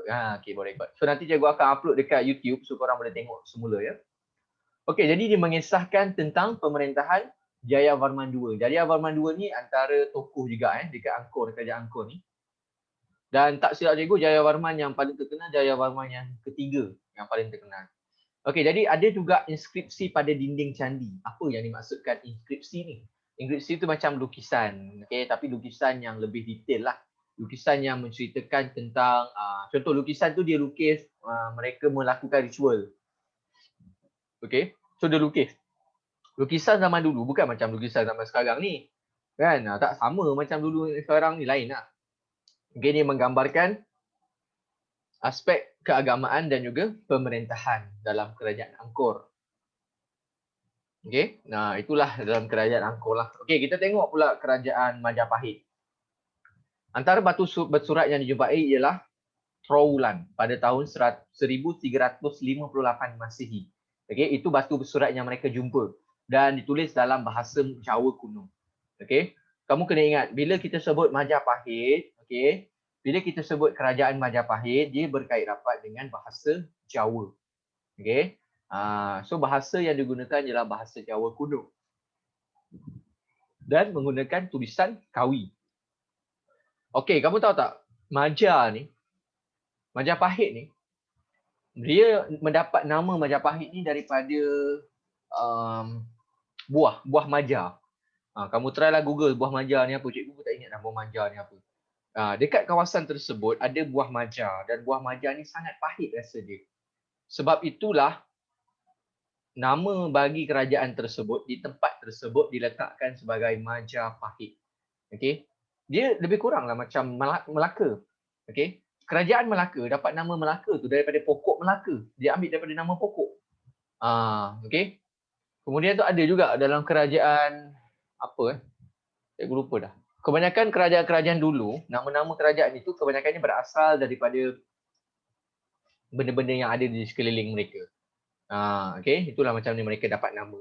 record. Okay, boleh record. So nanti cikgu akan upload dekat YouTube so korang boleh tengok semula ya. Okey, jadi dia mengisahkan tentang pemerintahan Jayavarman II. Jayavarman II ni antara tokoh juga dekat Angkor, kerajaan Angkor ni. Dan tak silap cikgu, Jayavarman yang paling terkenal Jayavarman yang ketiga yang paling terkenal. Okey, jadi ada juga inskripsi pada dinding candi. Apa yang dimaksudkan inskripsi ni? Inskripsi tu macam lukisan, okey, tapi lukisan yang lebih detail lah. Lukisan yang menceritakan tentang contoh lukisan tu dia lukis mereka melakukan ritual. Okey, so dia lukis. Lukisan zaman dulu bukan macam lukisan zaman sekarang ni. Kan? Tak sama macam dulu sekarang ni, lain lah. Okay, dia menggambarkan aspek keagamaan dan juga pemerintahan dalam kerajaan Angkor. Okay, nah itulah dalam kerajaan Angkor lah. Okay, kita tengok pula kerajaan Majapahit. Antara batu bersurat yang dijumpai ialah Trowulan pada tahun 1358 Masihi. Okay, itu batu bersurat yang mereka jumpa dan ditulis dalam bahasa Jawa kuno. Okay, kamu kena ingat bila kita sebut Majapahit, okay, bila kita sebut kerajaan Majapahit, dia berkait rapat dengan bahasa Jawa. Okay, so bahasa yang digunakan ialah bahasa Jawa kuno dan menggunakan tulisan Kawi. Okay, kamu tahu tak Majapahit ni, dia mendapat nama Majapahit ni daripada buah maja. Kamu try lah Google buah maja ni apa. Cikgu pun tak ingat buah maja ni apa. Dekat kawasan tersebut ada buah maja dan buah maja ni sangat pahit rasa dia. Sebab itulah nama bagi kerajaan tersebut di tempat tersebut diletakkan sebagai Majapahit. Okey. Dia lebih kuranglah macam Melaka. Okey. Kerajaan Melaka dapat nama Melaka tu daripada pokok Melaka. Dia ambil daripada nama pokok. Okey. Kemudian tu ada juga dalam kerajaan Cikgu lupa dah. Kebanyakan kerajaan-kerajaan dulu, nama-nama kerajaan itu kebanyakannya berasal daripada benda-benda yang ada di sekeliling mereka. Okey, itulah macam ni mereka dapat nama.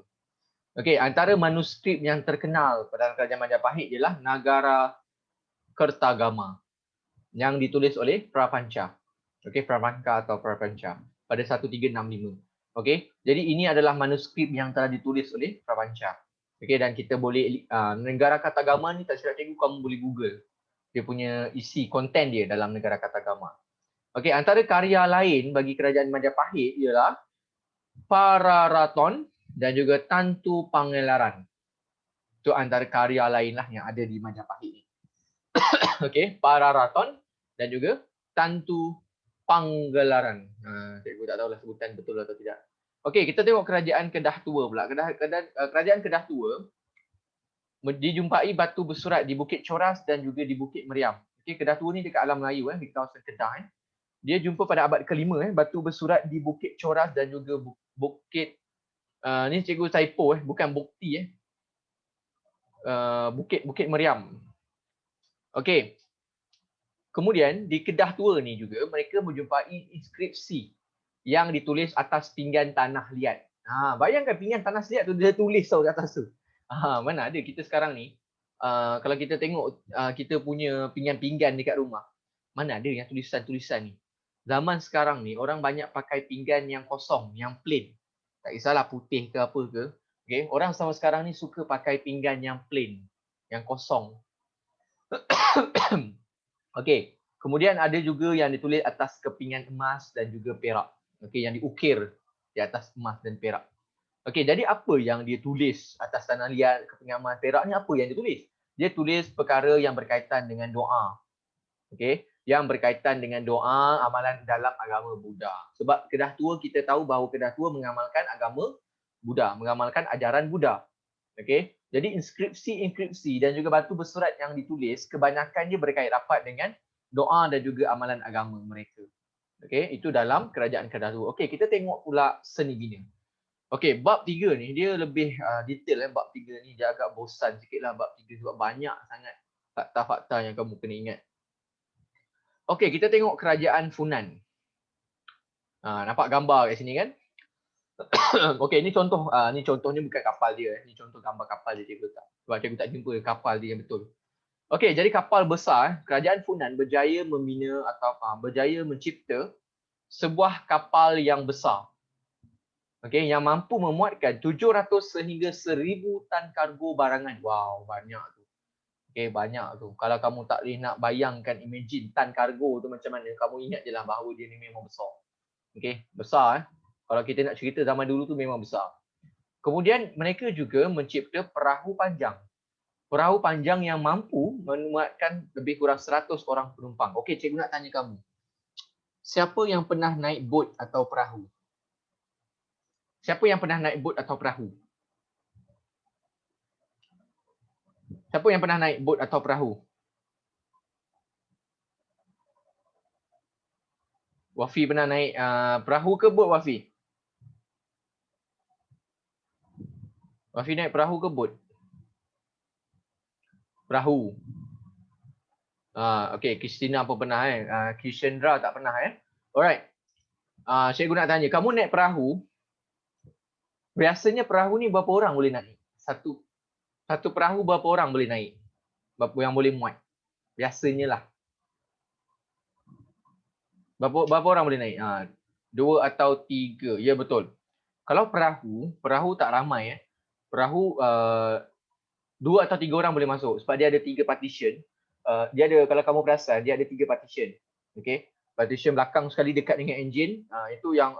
Okey, antara manuskrip yang terkenal pada kerajaan Majapahit ialah Nagara Kertagama yang ditulis oleh Prapanca. Okey, Prapanca atau Prapanca pada 1365. Okey, jadi ini adalah manuskrip yang telah ditulis oleh Prapanca. Okey, dan kita boleh Negara Kertagama ni tak silap cikgu kamu boleh Google dia punya isi konten dia dalam Negara Kertagama. Okey, antara karya lain bagi kerajaan Majapahit ialah Pararaton dan juga Tantu Pangelaran. Itu antara karya lain lah yang ada di Majapahit ni. Okey, Pararaton dan juga Tantu Pangelaran. Cikgu tak tahulah sebutan betul atau tidak. Okey, kita tengok kerajaan Kedah Tua pula. Kerajaan Kedah Tua dijumpai batu bersurat di Bukit Coras dan juga di Bukit Meriam. Okey, Kedah Tua ni dekat Alam Melayu di kawasan Kedah. Dia jumpa pada abad ke-5 batu bersurat di Bukit Coras dan juga Bukit ni cikgu typo bukan bukti Bukit Meriam. Okey. Kemudian di Kedah Tua ni juga mereka menjumpai inskripsi yang ditulis atas pinggan tanah liat. Bayangkan pinggan tanah liat tu dia tulis tau kat atas tu. Mana ada kita sekarang ni kalau kita tengok kita punya pinggan-pinggan dekat rumah, mana ada yang tulisan-tulisan ni. Zaman sekarang ni orang banyak pakai pinggan yang kosong, yang plain. Tak kisahlah putih ke apa ke. Okay? Orang sama sekarang ni suka pakai pinggan yang plain, yang kosong. Okey. Kemudian ada juga yang ditulis atas kepingan emas dan juga perak. Okey, yang diukir di atas emas dan perak. Okey, jadi apa yang dia tulis atas tanah liat kepingan emas perak ni, apa yang dia tulis? Dia tulis perkara yang berkaitan dengan doa. Okey, yang berkaitan dengan doa, amalan dalam agama Buddha. Sebab Kedah Tua kita tahu bahawa Kedah Tua mengamalkan agama Buddha, mengamalkan ajaran Buddha. Okey, jadi inskripsi dan juga batu bersurat yang ditulis kebanyakannya berkait rapat dengan doa dan juga amalan agama mereka. Okey, itu dalam kerajaan Kedah Tua. Okey, kita tengok pula seni bina. Okey, bab 3 ni dia lebih detail bab 3 ni dia agak bosan sikitlah bab 3 sebab banyak sangat fakta-fakta yang kamu kena ingat. Okey, kita tengok kerajaan Funan. Nampak gambar kat sini kan? Okey, ni contohnya bukan kapal dia. Ni contoh gambar kapal dia cikgu tak. Sebab cikgu tak jumpa kapal dia yang betul. Okey, jadi kapal besar, kerajaan Funan berjaya membina atau berjaya mencipta sebuah kapal yang besar. Okey, yang mampu memuatkan 700 sehingga 1,000 tan kargo barangan. Wow, banyak tu. Okey, banyak tu. Kalau kamu tak boleh nak bayangkan, imagine tan kargo tu macam mana, kamu ingat je lah bahawa dia ni memang besar. Okey, besar Kalau kita nak cerita zaman dulu tu memang besar. Kemudian mereka juga mencipta perahu panjang. Perahu panjang yang mampu memuatkan lebih kurang 100 orang penumpang. Okey, cikgu nak tanya kamu. Siapa yang pernah naik bot atau perahu? Siapa yang pernah naik bot atau perahu? Siapa yang pernah naik bot atau perahu? Wafi pernah naik perahu ke bot, Wafi? Wafi naik perahu ke bot? Perahu. Okey, Christina pun pernah Kishendra tak pernah Alright. Cikgu nak tanya, kamu naik perahu, biasanya perahu ni berapa orang boleh naik? Satu perahu berapa orang boleh naik? Berapa yang boleh muat? Biasanya lah. Berapa orang boleh naik? 2 atau 3. Ya, betul. Kalau perahu tak ramai Perahu 2 atau 3 orang boleh masuk sebab dia ada 3 partition. Dia ada, kalau kamu perasan, dia ada 3 partition. Okey. Partition belakang sekali dekat dengan enjin. Itu yang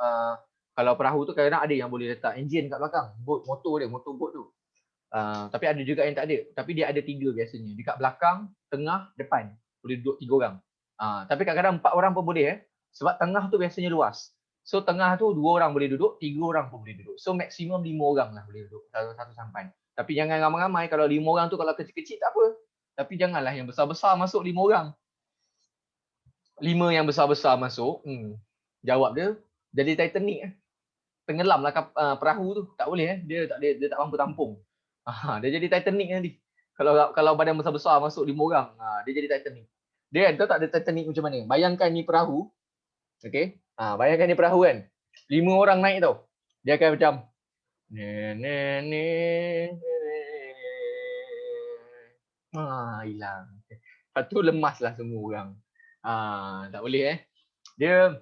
kalau perahu tu kadang-kadang ada yang boleh letak enjin kat belakang. Motor bot tu. Tapi ada juga yang tak ada. Tapi dia ada 3 biasanya. Dekat belakang, tengah, depan. Boleh duduk 3 orang. Tapi kadang-kadang 4 orang pun boleh sebab tengah tu biasanya luas. So tengah tu 2 orang boleh duduk, 3 orang pun boleh duduk. So maksimum 5 orang lah boleh duduk satu sampan. Tapi jangan ramai-ramai. Kalau 5 orang tu, kalau kecil-kecil tak apa. Tapi janganlah yang besar-besar masuk 5 orang. 5 yang besar-besar masuk, jawab dia jadi Titanic Tenggelamlah perahu tu. Tak boleh dia tak mampu tampung. Dia jadi Titanic nanti. Kalau badan besar-besar masuk 5 orang, dia jadi Titanic. Dia tahu tak ada Titanic macam mana? Bayangkan ni perahu. Okey. Bayangkan ni perahu kan. 5 orang naik tau. Dia akan macam hilang. Lepas tu lemaslah semua orang. Tak boleh Dia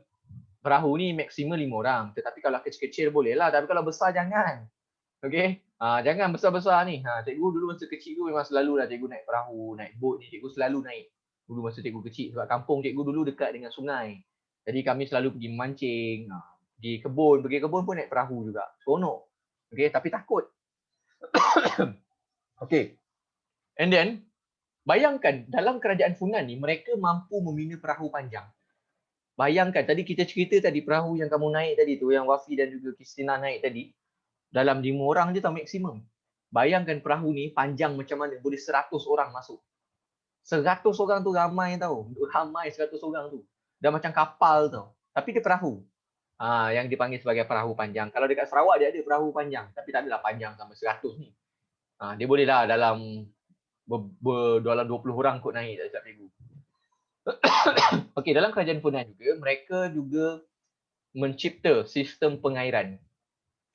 perahu ni maksimum 5 orang. Tetapi kalau kecil-kecil boleh lah. Tapi kalau besar jangan. Okey. Jangan besar-besar ni. Cikgu dulu masa kecil tu memang selalu lah cikgu naik perahu, naik bot ni, cikgu selalu naik. Dulu masa cikgu kecil sebab kampung cikgu dulu dekat dengan sungai. Jadi kami selalu pergi memancing, pergi kebun pun naik perahu juga. Seronok. Okey, tapi takut. Okey. And then bayangkan dalam kerajaan Funan ni mereka mampu membina perahu panjang. Bayangkan tadi kita cerita tadi perahu yang kamu naik tadi tu, yang Wafi dan juga Christina naik tadi, dalam 5 orang je tau maksimum. Bayangkan perahu ni panjang macam mana, boleh 100 orang masuk. 100 orang tu ramai tau. Ramai 100 orang tu. Dah macam kapal tau. Tapi dia perahu. Yang dipanggil sebagai perahu panjang. Kalau dekat Sarawak dia ada perahu panjang. Tapi tak adalah panjang sampai 100 ni. Dia boleh lah dalam dalam 20 orang kot naik tak silap cikgu. Okey, dalam kerajaan Funan juga, mereka juga mencipta sistem pengairan.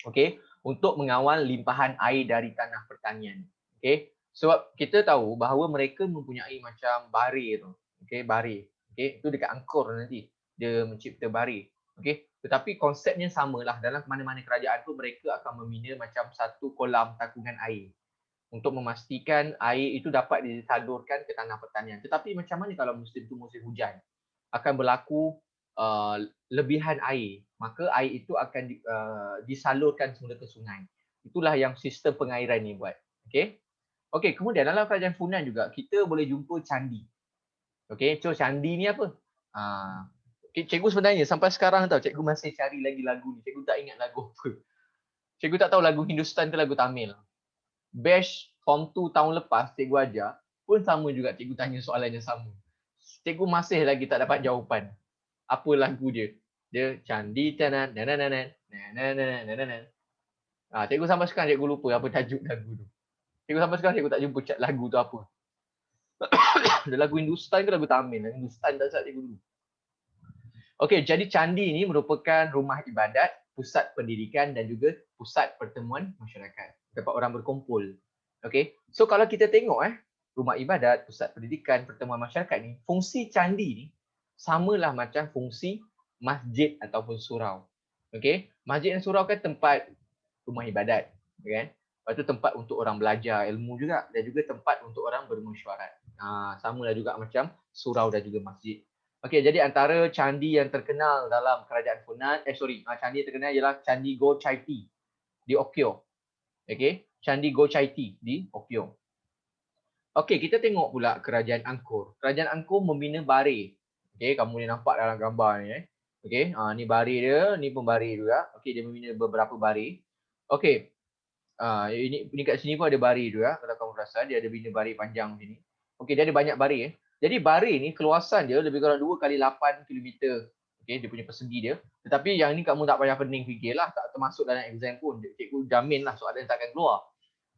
Okey, untuk mengawal limpahan air dari tanah pertanian. Okey, sebab kita tahu bahawa mereka mempunyai macam barir tu. Okey, barir. Okey, itu dekat Angkor nanti dia mencipta barir. Okey, tetapi konsepnya samalah. Dalam mana-mana kerajaan tu mereka akan membina macam satu kolam takungan air untuk memastikan air itu dapat disalurkan ke tanah pertanian. Tetapi macam mana kalau musim tu musim hujan? Akan berlaku lebihan air, maka air itu akan disalurkan semula ke sungai. Itulah yang sistem pengairan ni buat. Okey. Okey, kemudian dalam kerajaan Funan juga kita boleh jumpa candi. Okey, so candi ni apa? Cikgu sebenarnya sampai sekarang tahu cikgu masih cari lagi lagu ni. Cikgu tak ingat lagu apa. Cikgu tak tahu lagu Hindustan ke lagu Tamil. Batch Form 2 tahun lepas cikgu ajar pun sama juga, cikgu tanya soalan yang sama. Cikgu masih lagi tak dapat jawapan. Apa lagu dia? Dia Candi Tanan Nananan Nananan. Cikgu sampai sekarang cikgu lupa apa tajuk lagu tu. Cikgu sampai sekarang cikgu tak jumpa lagu tu apa. Dia lagu Hindustan ke lagu Tamil? Hindustan tak salah cikgu dulu. Okey, jadi candi ni merupakan rumah ibadat, pusat pendidikan dan juga pusat pertemuan masyarakat. Tempat orang berkumpul. Okey. So kalau kita tengok rumah ibadat, pusat pendidikan, pertemuan masyarakat ni, fungsi candi ni samalah macam fungsi masjid ataupun surau. Okey, masjid dan surau kan tempat rumah ibadat, kan? Lepas tu tempat untuk orang belajar ilmu juga dan juga tempat untuk orang bermesyuarat. Samalah juga macam surau dan juga masjid. Okey, jadi antara candi yang terkenal dalam kerajaan Funan, candi yang terkenal ialah Candi Go Chai Ti di Okyo. Okey, Candi Go Chai Ti di Okyo. Okey, kita tengok pula kerajaan Angkor. Kerajaan Angkor membina Bari. Okey, kamu ni nampak dalam gambar ni Okey, ni Bari dia, ni pun Bari juga. Okey, dia membina beberapa Bari. Okey. Ini kat sini pun ada Bari juga. Kalau kamu perasan, dia ada bina Bari panjang sini. Okey, dia ada banyak Bari Jadi Bari ni keluasan dia lebih kurang 2 kali 8 kilometer. Okey, dia punya persegi dia. Tetapi yang ni kamu tak payah pening fikirlah, tak termasuk dalam exam pun. Cikgu jamin lah soalan tak akan keluar.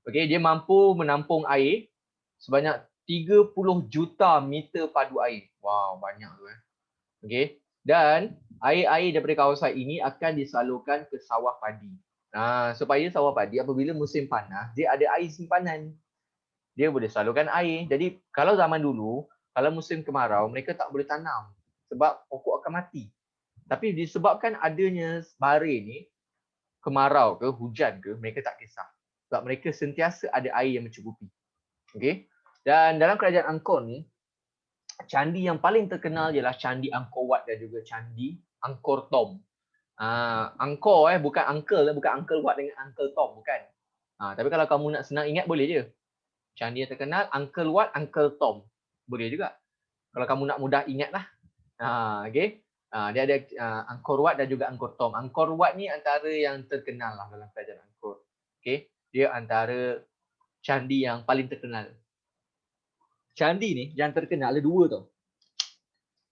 Okey, dia mampu menampung air sebanyak 30 juta meter padu air. Wow, banyak tu Okey. Dan air-air daripada kawasan ini akan disalurkan ke sawah padi. Supaya sawah padi apabila musim panas, dia ada air simpanan. Dia boleh salurkan air. Jadi kalau zaman dulu, kalau musim kemarau, mereka tak boleh tanam sebab pokok akan mati. Tapi disebabkan adanya Bari ni, kemarau ke, hujan ke, mereka tak kisah. Sebab mereka sentiasa ada air yang mencukupi. Okey. Dan dalam kerajaan Angkor ni, candi yang paling terkenal ialah Candi Angkor Wat dan juga Candi Angkor Thom. Angkor bukan uncle, bukan Uncle Wat dengan Uncle Tom, bukan. Tapi kalau kamu nak senang ingat boleh je. Candi yang terkenal Uncle Wat, Uncle Tom. Boleh juga. Kalau kamu nak mudah ingat lah. Okay. Dia ada Angkor Wat dan juga Angkor Thom. Angkor Wat ni antara yang terkenal lah dalam kerajaan Angkor. Okay. Dia antara candi yang paling terkenal. Candi ni yang terkenal ada dua tau.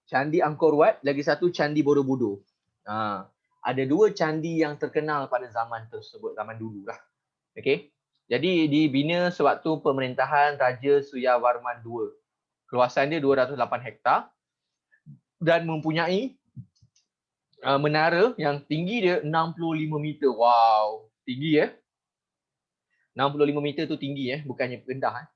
Candi Angkor Wat, lagi satu Candi Borobudur. Ada dua candi yang terkenal pada zaman tersebut, zaman dulu lah. Okay. Jadi dibina sewaktu pemerintahan Raja Suryavarman II. Keluasan dia 208 hektar dan mempunyai menara yang tinggi dia 65 meter. Wow, tinggi 65 meter tu tinggi bukannya rendah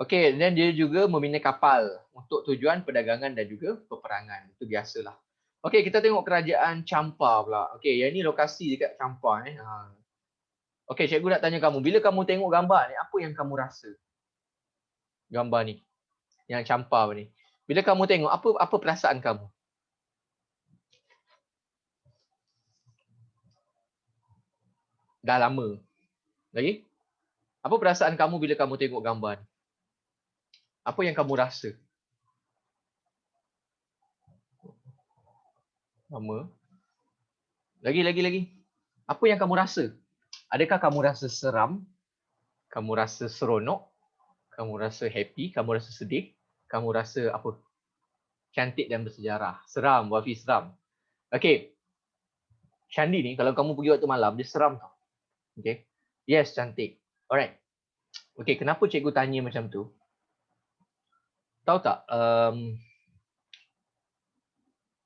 Okey, dan dia juga membina kapal untuk tujuan perdagangan dan juga peperangan. Itu biasalah. Okey, kita tengok kerajaan Champa pula. Okey, yang ni lokasi dekat Champa Okey, cikgu nak tanya kamu, bila kamu tengok gambar ni, apa yang kamu rasa? Gambar ni, yang Champa ni. Bila kamu tengok, apa perasaan kamu? Dah lama. Lagi? Apa perasaan kamu bila kamu tengok gambar ni? Apa yang kamu rasa? Lama. Lagi. Apa yang kamu rasa? Adakah kamu rasa seram? Kamu rasa seronok? Kamu rasa happy? Kamu rasa sedih? Kamu rasa apa? Cantik dan bersejarah. Seram, Wafi seram. Okey. Candi ni kalau kamu pergi waktu malam, dia seram tau. Okey. Yes, cantik. Alright. Okey, kenapa cikgu tanya macam tu? Tahu tak?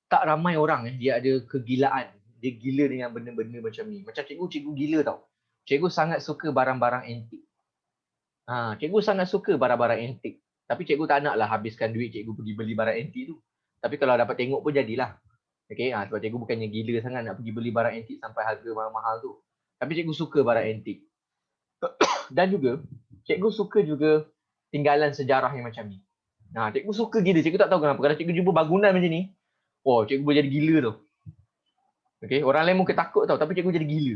Tak ramai orang dia ada kegilaan. Dia gila dengan benda-benda macam ni. Macam cikgu gila tau. Cikgu sangat suka barang-barang antik. Cikgu sangat suka barang-barang antik. Tapi cikgu tak naklah habiskan duit cikgu pergi beli barang antik tu. Tapi kalau dapat tengok pun jadilah. Okey, sebab cikgu bukannya gila sangat nak pergi beli barang antik sampai harga mahal-mahal tu. Tapi cikgu suka barang antik. Dan juga, cikgu suka juga tinggalan sejarah yang macam ni. Cikgu suka gila. Cikgu tak tahu kenapa. Kalau cikgu jumpa bangunan macam ni, cikgu boleh jadi gila tau. Okay, orang lain mungkin takut tau, tapi cikgu jadi gila.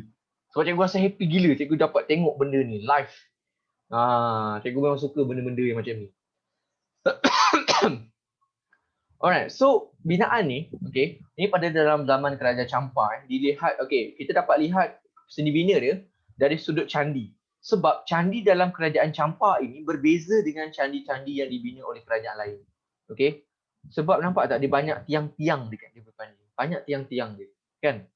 Sebab cikgu rasa happy gila cikgu dapat tengok benda ni live. Cikgu memang suka benda-benda yang macam ni. Alright, so binaan ni, okay, ni pada dalam zaman kerajaan Champa dilihat, okay, kita dapat lihat seni bina dia dari sudut candi. Sebab candi dalam kerajaan Champa ini berbeza dengan candi-candi yang dibina oleh kerajaan lain. Okay, sebab nampak tak dia banyak tiang-tiang dekat dia depan ni. Banyak tiang-tiang dia, kan?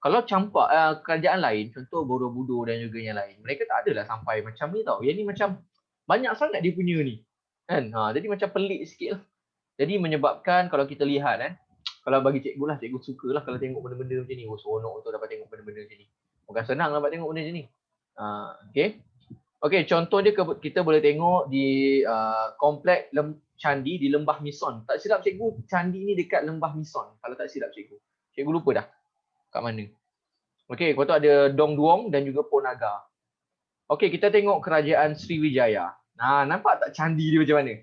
Kalau Champa, kerajaan lain, contoh Borobudur dan juga yang lain, mereka tak adalah sampai macam ni tau. Yang ni macam banyak sangat dia punya ni. Kan? Jadi macam pelik sikit lah. Jadi menyebabkan kalau kita lihat kalau bagi cikgu lah, cikgu sukalah kalau tengok benda-benda macam ni. Seronok untuk dapat tengok benda-benda macam ni. Bukan senang dapat tengok benda macam ni. Okay. Okey, contoh dia kita boleh tengok di komplek candi di Lembah Mison. Tak silap cikgu, candi ni dekat Lembah Mison kalau tak silap cikgu. Cikgu lupa dah kat mana. Okey, lepas tu ada Dong Duong dan juga Ponagar. Okey, kita tengok kerajaan Sriwijaya. Nampak tak candi dia macam mana?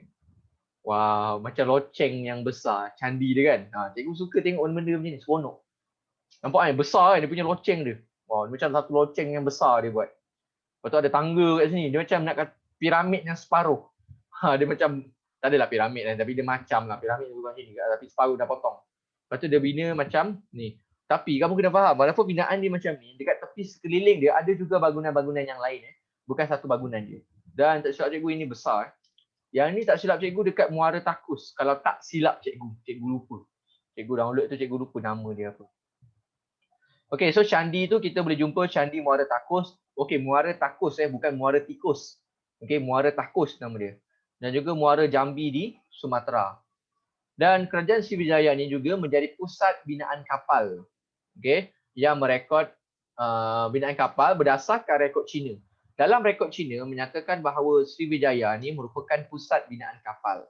Wow, macam loceng yang besar, candi dia kan. Cikgu suka tengok benda-benda macam ni, seronok. Nampak kan, besar kan dia punya loceng dia. Wow, macam satu loceng yang besar dia buat. Lepas tu ada tangga kat sini, dia macam nak kata piramid yang separuh. Dia macam, tak adalah piramid kan, tapi dia macam lah. Piramid bukan macam ni, tapi separuh dah potong. Lepas tu dia bina macam ni. Tapi kamu kena faham, walaupun binaan dia macam ni, dekat tepi sekeliling dia ada juga bangunan-bangunan yang lain. Bukan satu bangunan dia. Dan tak silap cikgu ini besar. Yang ni tak silap cikgu dekat Muara Takus. Kalau tak silap cikgu lupa. Cikgu download tu cikgu lupa nama dia apa. Okay, so candi tu kita boleh jumpa candi Muara Takus. Okay, Muara Takus bukan Muara Tikus. Okay, Muara Takus nama dia. Dan juga Muara Jambi di Sumatera. Dan kerajaan Sriwijaya ni juga menjadi pusat binaan kapal. Okay, yang merekod binaan kapal berdasarkan rekod Cina. Dalam rekod Cina menyatakan bahawa Sriwijaya ni merupakan pusat binaan kapal.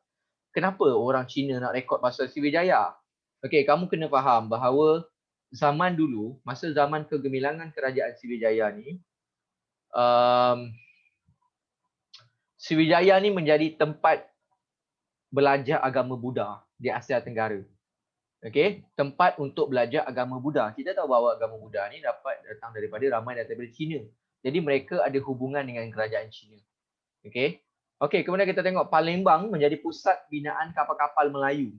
Kenapa orang Cina nak rekod pasal Sriwijaya? Okey, kamu kena faham bahawa zaman dulu, masa zaman kegemilangan kerajaan Sriwijaya ni, Sriwijaya ni menjadi tempat belajar agama Buddha di Asia Tenggara. Okey, tempat untuk belajar agama Buddha. Kita tahu bahawa agama Buddha ni dapat datang ramai daripada Cina. Jadi mereka ada hubungan dengan kerajaan Cina. Okey. Okey, kemudian kita tengok Palembang menjadi pusat binaan kapal-kapal Melayu.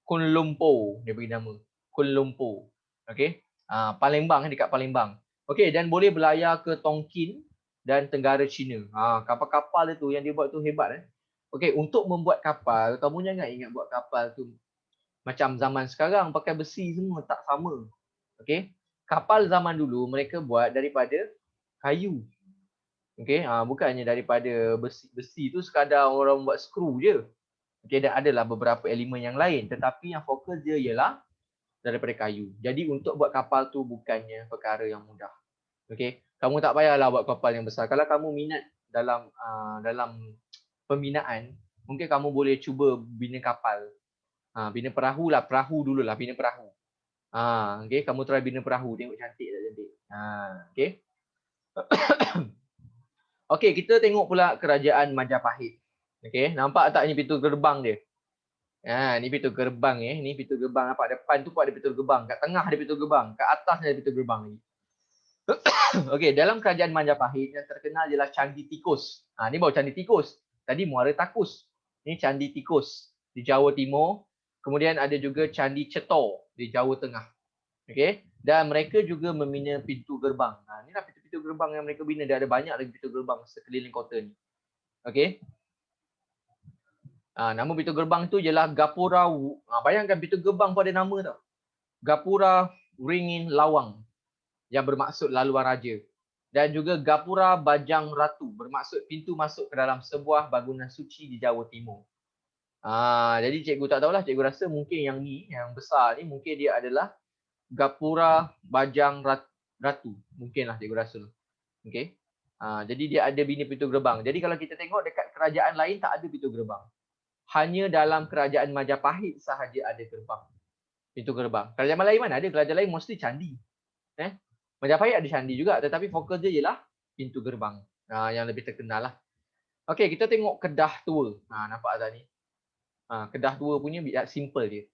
Kuala Lumpur dia bagi nama. Kuala Lumpur. Okey. Palembang dekat Palembang. Okey, dan boleh berlayar ke Tonkin dan Tenggara Cina. Kapal-kapal itu yang dia buat tu hebat. Okey, untuk membuat kapal, kamu jangan ingat buat kapal tu macam zaman sekarang pakai besi semua, tak sama. Okey. Kapal zaman dulu mereka buat daripada kayu. Okey, bukannya daripada besi tu sekadar orang buat skru je. Okey, dan adalah beberapa elemen yang lain, tetapi yang fokus dia ialah daripada kayu. Jadi untuk buat kapal tu bukannya perkara yang mudah. Okey, kamu tak payahlah buat kapal yang besar. Kalau kamu minat dalam pembinaan, mungkin kamu boleh cuba bina kapal. Bina perahu lah, bina perahu. Okey, kamu try bina perahu, tengok cantik tak cantik. Okey. Okey, kita tengok pula kerajaan Majapahit. Okey, nampak tak ni pintu gerbang dia? Ni pintu gerbang ni pintu gerbang, nampak depan tu pun ada pintu gerbang, kat tengah ada pintu gerbang, kat atas ada pintu gerbang lagi. Okey, dalam kerajaan Majapahit yang terkenal ialah Candi Tikus. Ni baru Candi Tikus. Tadi Muara Takus. Ni Candi Tikus di Jawa Timur. Kemudian ada juga Candi Cetor di Jawa Tengah. Okey, dan mereka juga membina pintu gerbang. Inilah pintu-pintu gerbang yang mereka bina. Dia ada banyak lagi pintu gerbang sekeliling kota ni. Okey. Nama pintu gerbang tu ialah Gapura. Bayangkan pintu gerbang pun ada nama tau. Gapura Ringin Lawang yang bermaksud laluan raja. Dan juga Gapura Bajang Ratu bermaksud pintu masuk ke dalam sebuah bangunan suci di Jawa Timur. Jadi cikgu tak tahulah, cikgu rasa mungkin yang ni, yang besar ni mungkin dia adalah Gapura Bajang Ratu. Mungkinlah cikgu rasa. Okey. Jadi dia ada bina pintu gerbang. Jadi kalau kita tengok dekat kerajaan lain tak ada pintu gerbang. Hanya dalam kerajaan Majapahit sahaja ada gerbang. Pintu gerbang. Kerajaan lain mana ada? Kerajaan lain mostly candi. Majapahit ada candi juga, tetapi fokus dia ialah pintu gerbang. Yang lebih terkenal lah. Okey, kita tengok Kedah Tua. Nampak tak ni? Kedah Tua punya simple dia.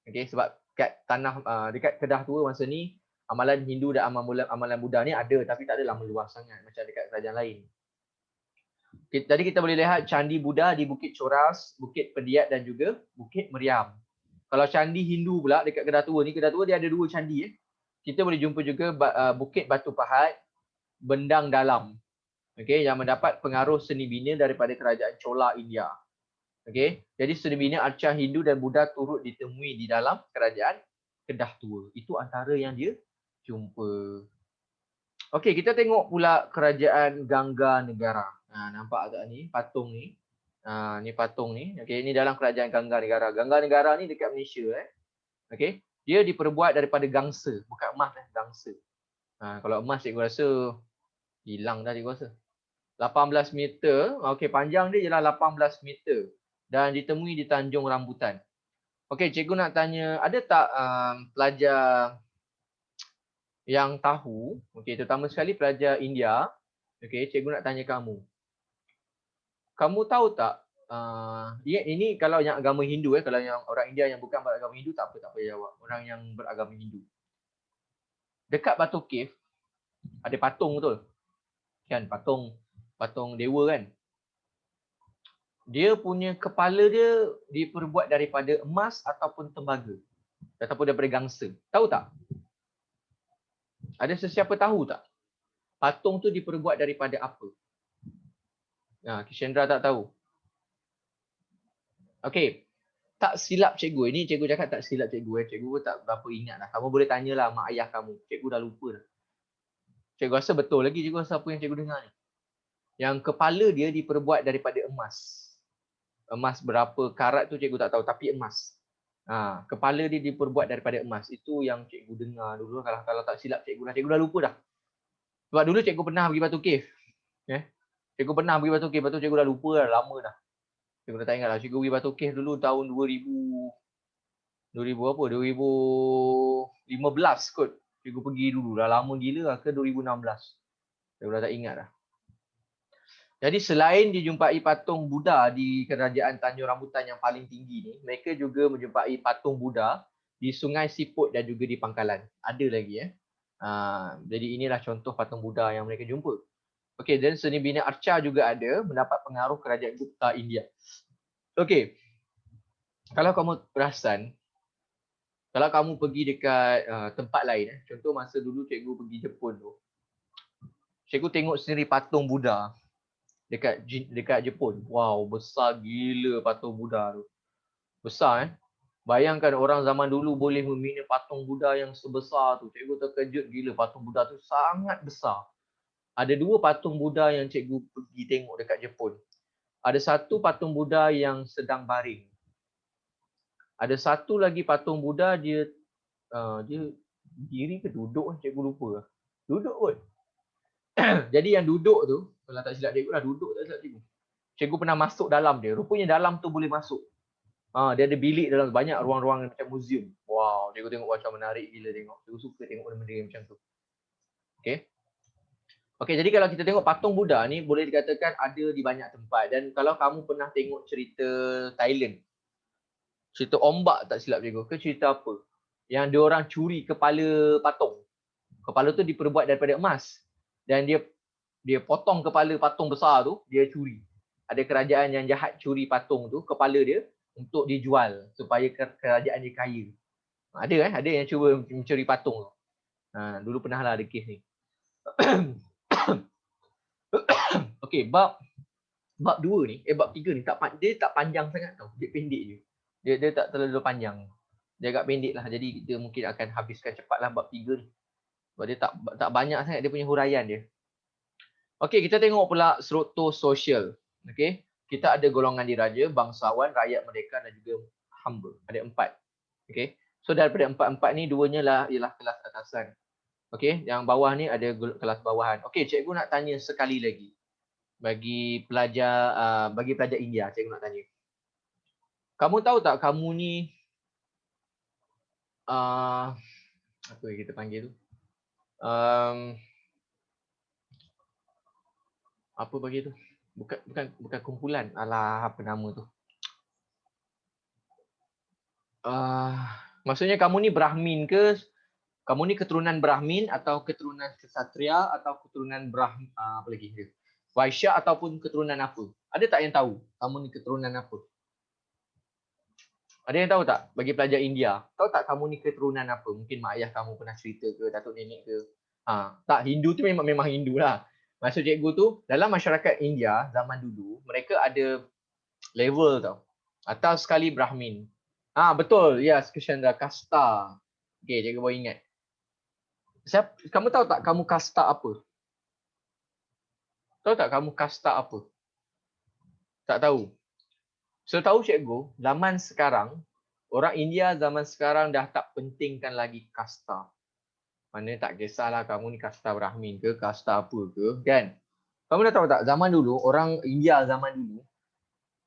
Okey, sebab kat tanah dekat Kedah Tua masa ni amalan Hindu dan amalan Buddha ni ada, tapi tak adalah meluas sangat macam dekat kerajaan lain. Jadi kita boleh lihat Candi Buddha di Bukit Coras, Bukit Pediat dan juga Bukit Meriam. Kalau Candi Hindu pula dekat Kedah Tua ni, Kedah Tua dia ada 2 candi. Kita boleh jumpa juga Bukit Batu Pahat, Bendang Dalam. Okey, yang mendapat pengaruh seni bina daripada kerajaan Chola India. Okey, jadi seni bina arca Hindu dan Buddha turut ditemui di dalam kerajaan Kedah Tua. Itu antara yang dia jumpa. Okey, kita tengok pula kerajaan Gangga Negara. Nampak tak ni patung ni? Ni patung ni. Okey, ni dalam kerajaan Gangga Negara. Gangga Negara ni dekat Malaysia Okey. Dia diperbuat daripada gangsa, bukan emas gangsa. Kalau emas cikgu rasa hilang dah cikgu rasa. 18 meter. Okey, panjang dia ialah 18 meter dan ditemui di Tanjung Rambutan. Okey, cikgu nak tanya, ada tak pelajar yang tahu, okey, terutama sekali pelajar India, okey, cikgu nak tanya kamu. Kamu tahu tak, ini kalau yang agama Hindu kalau yang orang India yang bukan beragama Hindu tak apa, tak payah jawab. Orang yang beragama Hindu. Dekat Batu Cave ada patung betul? Kan patung dewa kan? Dia punya kepala dia diperbuat daripada emas ataupun tembaga ataupun daripada gangsa. Tahu tak? Ada sesiapa tahu tak? Patung tu diperbuat daripada apa? Kishendra tak tahu. Okey. Tak silap cikgu. Ini cikgu cakap tak silap cikgu. Cikgu pun tak berapa ingat lah. Kamu boleh tanyalah mak ayah kamu. Cikgu dah lupa dah. Cikgu rasa betul lagi cikgu rasa apa yang cikgu dengar ni. Yang kepala dia diperbuat daripada emas. Emas berapa karat tu cikgu tak tahu. Tapi emas. Kepala dia diperbuat daripada emas. Itu yang cikgu dengar dulu. Kalau tak silap cikgu dah lupa dah. Sebab dulu cikgu pernah pergi Batu Cave. Cikgu pernah pergi Batu Cave. Lepas tu cikgu dah lupa dah. Lama dah. Cikgu dah tak ingat lah. Cikgu pergi Batu Cave dulu tahun 2015 kot. Cikgu pergi dulu. Dah lama gila lah ke 2016. Cikgu dah tak ingat dah. Jadi selain dijumpai patung Buddha di kerajaan Tanjung Rambutan yang paling tinggi ni, mereka juga menjumpai patung Buddha di Sungai Siput dan juga di Pangkalan. Ada lagi jadi inilah contoh patung Buddha yang mereka jumpa. Okey, dan seni bina arca juga ada mendapat pengaruh kerajaan Gupta India. Okey. Kalau kamu perasan, kalau kamu pergi dekat tempat lain, contoh masa dulu cikgu pergi Jepun tu. Cikgu tengok sendiri patung Buddha dekat Jepun. Wow, besar gila patung Buddha tu. Besar Bayangkan orang zaman dulu boleh membina patung Buddha yang sebesar tu. Cikgu terkejut gila, patung Buddha tu sangat besar. Ada 2 patung Buddha yang cikgu pergi tengok dekat Jepun. Ada satu patung Buddha yang sedang baring. Ada satu lagi patung Buddha dia diri ke duduk cikgu lupa. Duduk kot. Jadi yang duduk tu, kalau tak silap cikgu lah, duduk tak silap cikgu. Cikgu pernah masuk dalam dia. Rupanya dalam tu boleh masuk. Dia ada bilik dalam, banyak ruang-ruang macam museum. Wow, cikgu tengok macam menarik gila tengok. Cikgu suka tengok benda-benda macam tu. Okey, jadi kalau kita tengok patung Buddha ni boleh dikatakan ada di banyak tempat. Dan kalau kamu pernah tengok cerita Thailand, cerita ombak tak silap cikgu, ke cerita apa? Yang dia orang curi kepala patung. Kepala tu diperbuat daripada emas. Dan dia potong kepala patung besar tu, dia curi. Ada kerajaan yang jahat curi patung tu, kepala dia untuk dijual supaya kerajaan dia kaya. Ada yang cuba mencuri patung tu. Dulu pernah lah ada kes ni. Okey, bab 2 ni, bab 3 ni dia tak panjang sangat tau. Dia pendek je. Dia tak terlalu panjang. Dia agak pendek lah. Jadi kita mungkin akan habiskan cepatlah bab 3 ni. Sebab dia tak banyak sangat dia punya huraian dia. Okey, kita tengok pula struktur sosial. Okey, kita ada golongan diraja, bangsawan, rakyat merdeka dan juga hamba. Ada 4. Okey. So daripada 4-4 ni, 2-nya lah ialah kelas atasan. Okey, yang bawah ni ada kelas bawahan. Okey, cikgu nak tanya sekali lagi. Bagi pelajar India, cikgu nak tanya. Kamu tahu tak kamu ni apa yang kita panggil tu? Apa bagi tu? Bukan kumpulan. Alah, apa nama tu? Maksudnya kamu ni Brahmin ke? Kamu ni keturunan Brahmin atau keturunan Ksatria atau keturunan apa lagi dia? Vaishya ataupun keturunan apa? Ada tak yang tahu kamu ni keturunan apa? Ada yang tahu tak bagi pelajar India? Tahu tak kamu ni keturunan apa? Mungkin mak ayah kamu pernah cerita ke, datuk nenek ke? Tak, Hindu tu memang Hindu lah. Maksud cikgu tu, dalam masyarakat India zaman dulu, mereka ada level tau. Atas sekali Brahmin. Betul. Yes, Krishendra. Kasta. Okay, cikgu baru ingat. Kamu tahu tak kamu kasta apa? Tahu tak kamu kasta apa? Tak tahu. Setahu cikgu, zaman sekarang, orang India zaman sekarang dah tak pentingkan lagi kasta. Maknanya tak kisahlah kamu ni kasta Brahmin ke, kasta apa ke, kan? Kamu dah tahu tak, zaman dulu, orang India zaman dulu,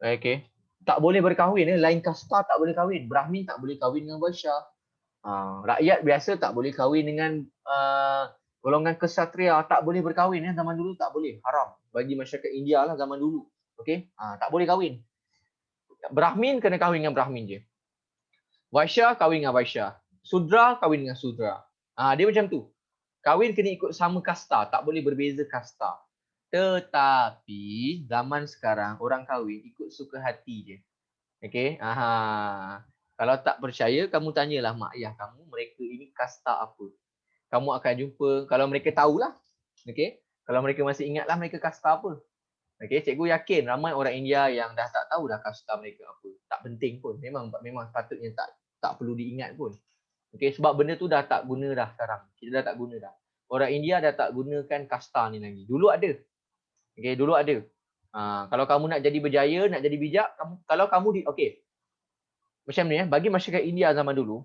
okay, tak boleh berkahwin. Lain kasta tak boleh kahwin. Brahmin tak boleh kahwin dengan Vaishya. Rakyat biasa tak boleh kahwin dengan golongan kesatria, tak boleh berkahwin. Zaman dulu tak boleh. Haram. Bagi masyarakat India lah zaman dulu. Okay? Tak boleh kahwin. Brahmin kena kahwin dengan Brahmin je. Vaishya kahwin dengan Vaishya. Sudra kahwin dengan Sudra. Dia macam tu. Kahwin kena ikut sama kasta, tak boleh berbeza kasta. Tetapi zaman sekarang orang kahwin ikut suka hati je. Okey. Kalau tak percaya, kamu tanyalah mak ayah kamu, mereka ini kasta apa. Kamu akan jumpa, kalau mereka tahulah. Okey. Kalau mereka masih ingatlah mereka kasta apa. Okey, cikgu yakin ramai orang India yang dah tak tahu dah kasta mereka apa. Tak penting pun. Memang patutnya tak perlu diingat pun. Okey, sebab benda tu dah tak guna dah sekarang. Kita dah tak guna dah. Orang India dah tak gunakan kasta ni lagi. Dulu ada. Okey, dulu ada. Kalau kamu nak jadi berjaya, nak jadi bijak, kalau kamu okey. Macam ni bagi masyarakat India zaman dulu,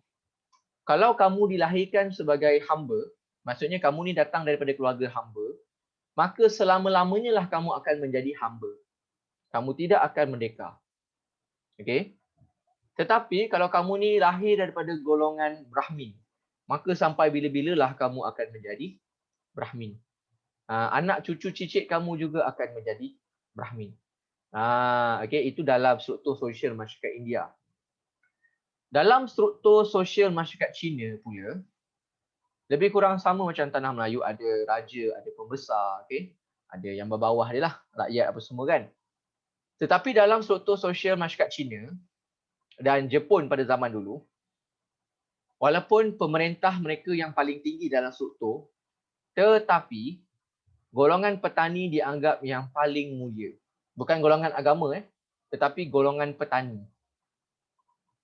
kalau kamu dilahirkan sebagai hamba, maksudnya kamu ni datang daripada keluarga hamba, maka selama-lamanya lah kamu akan menjadi hamba. Kamu tidak akan merdeka. Okey? Tetapi kalau kamu ni lahir daripada golongan Brahmin, maka sampai bila-bilalah kamu akan menjadi Brahmin. Anak cucu cicit kamu juga akan menjadi Brahmin. Okey, itu dalam struktur sosial masyarakat India. Dalam struktur sosial masyarakat Cina pula, lebih kurang sama macam tanah Melayu, ada raja, ada pembesar, okey. Ada yang berbawah dia lah, rakyat apa semua kan. Tetapi dalam struktur sosial masyarakat Cina dan Jepun pada zaman dulu, walaupun pemerintah mereka yang paling tinggi dalam struktur, tetapi golongan petani dianggap yang paling mulia. Bukan golongan agama tetapi golongan petani.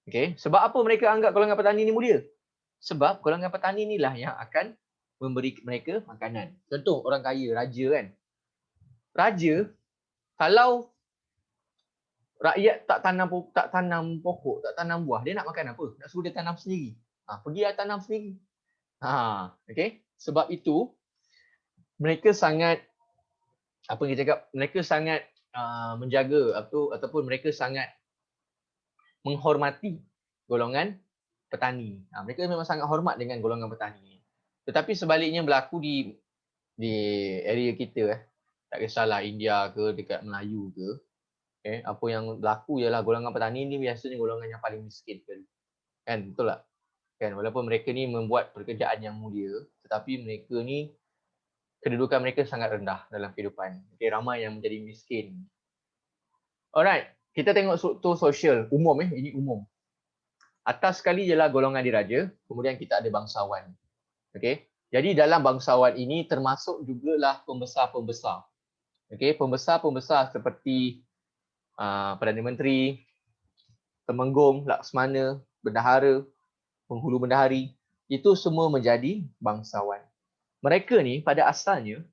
Okey, sebab apa mereka anggap golongan petani ni mulia? Sebab golongan petani inilah yang akan memberi mereka makanan. Contoh orang kaya, raja kan. Raja, kalau rakyat tak tanam pokok, tak tanam buah, dia nak makan apa? Nak suruh dia tanam sendiri. Pergi tanam sendiri. Okey. Sebab itu mereka sangat apa kita cakap, mereka sangat menjaga ataupun mereka sangat menghormati golongan petani. Mereka memang sangat hormat dengan golongan petani. Tetapi sebaliknya berlaku di area kita tak kisahlah India ke dekat Melayu ke. Apa yang berlaku ialah golongan petani ni biasanya golongan yang paling miskin sekali. Kan, betul tak? Kan, walaupun mereka ni membuat pekerjaan yang mulia, tetapi mereka ni kedudukan mereka sangat rendah dalam kehidupan. Ramai yang menjadi miskin. Alright, kita tengok struktur sosial umum ini umum. Atas sekali ialah golongan diraja, kemudian kita ada bangsawan. Okey. Jadi dalam bangsawan ini termasuk jugalah pembesar-pembesar. Okey, pembesar-pembesar seperti Perdana Menteri, Temenggung, Laksmana, Bendahara, Penghulu Bendahari, itu semua menjadi bangsawan. Mereka ni pada asalnya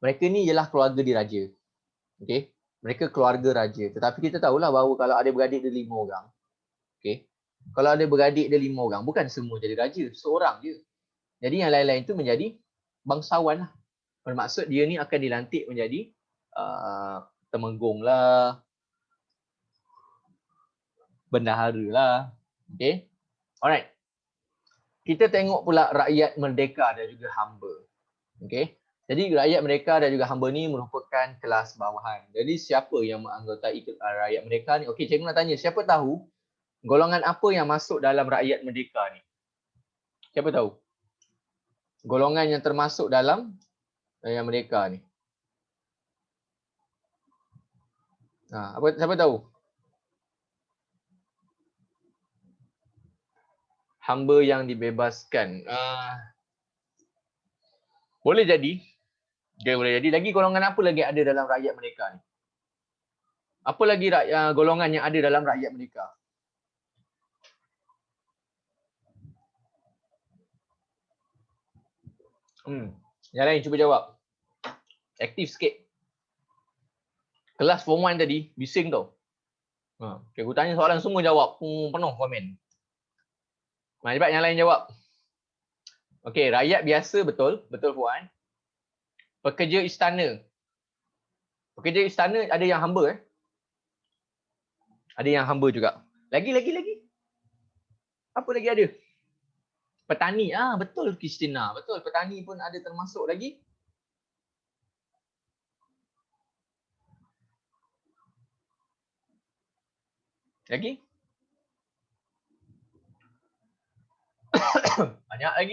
mereka ni ialah keluarga diraja. Okey. Mereka keluarga raja. Tetapi kita tahulah bahawa kalau ada beradik dia 5 orang. Okey. Kalau ada beradik dia 5 orang, bukan semua jadi raja, seorang je. Jadi yang lain-lain tu menjadi bangsawan lah. Bermaksud dia ni akan dilantik menjadi Temenggung lah, Bendahara lah. Okay. Alright. Kita tengok pula rakyat merdeka dan juga hamba. Okay. Jadi rakyat merdeka dan juga hamba ni merupakan kelas bawahan. Jadi siapa yang menganggotai rakyat merdeka ni? Okay, cikgu nak tanya, siapa tahu golongan apa yang masuk dalam rakyat merdeka ni? Siapa tahu? Golongan yang termasuk dalam rakyat merdeka ni. Siapa tahu? Hamba yang dibebaskan. Boleh jadi. Dia boleh jadi. Lagi golongan apa lagi ada dalam rakyat mereka ni? Apa lagi golongan yang ada dalam rakyat mereka? Yang lain cuba jawab. Aktif sikit. Kelas form 1 tadi, bising tau. Cikgu tanya soalan semua jawab. Penuh komen. Cepat yang lain jawab. Okey, rakyat biasa betul. Betul Puan. Pekerja istana. Pekerja istana ada yang hamba Ada yang hamba juga. Lagi. Apa lagi ada? Petani. Betul Kristina. Betul, petani pun ada termasuk lagi. Lagi?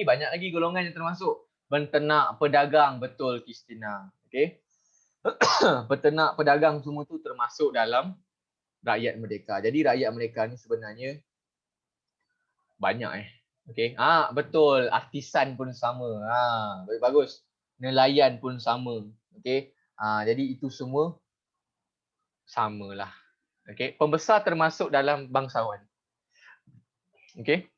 banyak lagi golongan yang termasuk. Penternak, pedagang, betul Kristina. Okey. Peternak, pedagang semua tu termasuk dalam rakyat merdeka. Jadi rakyat merdeka ni sebenarnya banyak Okey. Betul, artisan pun sama. Bagus. Nelayan pun sama. Okey. Jadi itu semua samalah. Okey. Pembesar termasuk dalam bangsawan. Okey.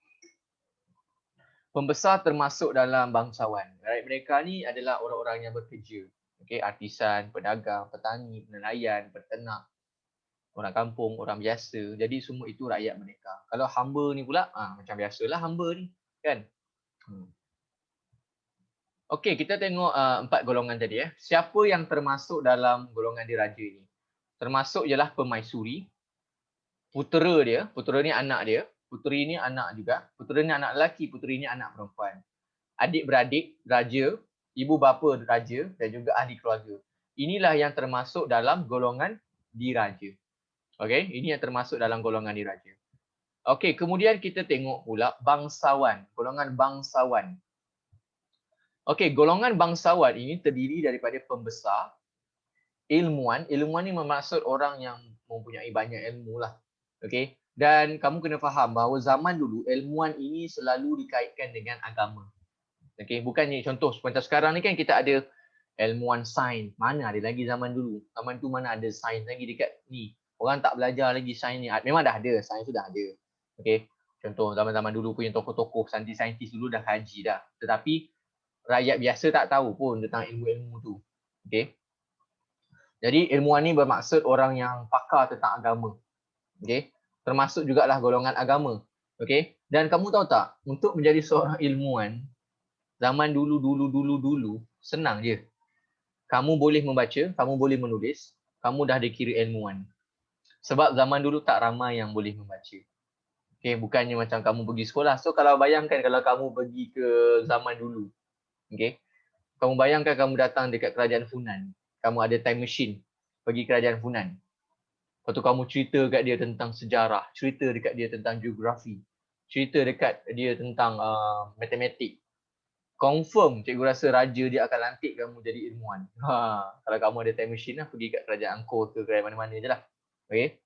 Pembesar termasuk dalam bangsawan. Rakyat mereka ni adalah orang-orang yang bekerja. Okey, artisan, pedagang, petani, nelayan, peternak, orang kampung, orang biasa. Jadi semua itu rakyat mereka. Kalau hamba ni pula, macam biasalah hamba ni, kan? Okey, kita tengok 4 golongan tadi Siapa yang termasuk dalam golongan diraja ni? Termasuk ialah pemaisuri, putera ni anak dia, puteri ni anak juga, putera ni anak lelaki, puteri ni anak perempuan. Adik-beradik raja, ibu bapa raja dan juga ahli keluarga. Inilah yang termasuk dalam golongan diraja. Okey, ini yang termasuk dalam golongan diraja. Okey, kemudian kita tengok pula bangsawan, golongan bangsawan. Okey, golongan bangsawan ini terdiri daripada pembesar, ilmuwan ni bermaksud orang yang mempunyai banyak ilmu lah. Okey. Dan kamu kena faham bahawa zaman dulu ilmuwan ini selalu dikaitkan dengan agama. Okey, bukannya contoh macam sekarang ni kan kita ada ilmuwan sains. Mana ada lagi zaman dulu. Zaman tu mana ada sains lagi dekat ni. Orang tak belajar lagi sains ni. Memang dah ada, sains tu dah ada. Okey. Contoh zaman-zaman dulu punya tokoh-tokoh saintis-saintis dulu dah haji dah. Tetapi rakyat biasa tak tahu pun tentang ilmu-ilmu tu. Okey. Jadi ilmuwan ni bermaksud orang yang pakar tentang agama. Okey. Termasuk jugalah golongan agama. Okey. Dan kamu tahu tak, untuk menjadi seorang ilmuwan zaman dulu senang je. Kamu boleh membaca, kamu boleh menulis, kamu dah dikira ilmuwan. Sebab zaman dulu tak ramai yang boleh membaca. Okey, bukannya macam kamu pergi sekolah. So kalau bayangkan kalau kamu pergi ke zaman dulu. Okey. Kamu bayangkan kamu datang dekat kerajaan Funan. Kamu ada time machine pergi kerajaan Funan. Lepas tu kamu cerita dekat dia tentang sejarah, cerita dekat dia tentang geografi, cerita dekat dia tentang matematik. Confirm cikgu rasa raja dia akan lantik kamu jadi ilmuwan. Kalau kamu ada time machine lah, pergi kat kerajaan Angkor ke kerajaan mana-mana je lah. Okay.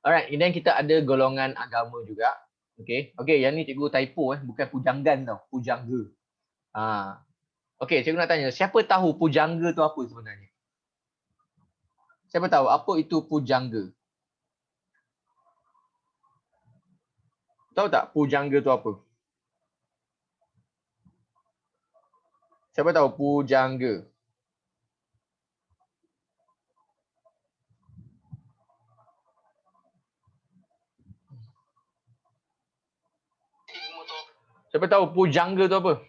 Alright, and then kita ada golongan agama juga. Okay, yang ni cikgu typo bukan pujanggan tau, pujangga. Okay, cikgu nak tanya, siapa tahu pujangga tu apa sebenarnya? Siapa tahu apa itu pujangga? Tahu tak pujangga tu apa? Siapa tahu pujangga? Siapa tahu pujangga tu apa?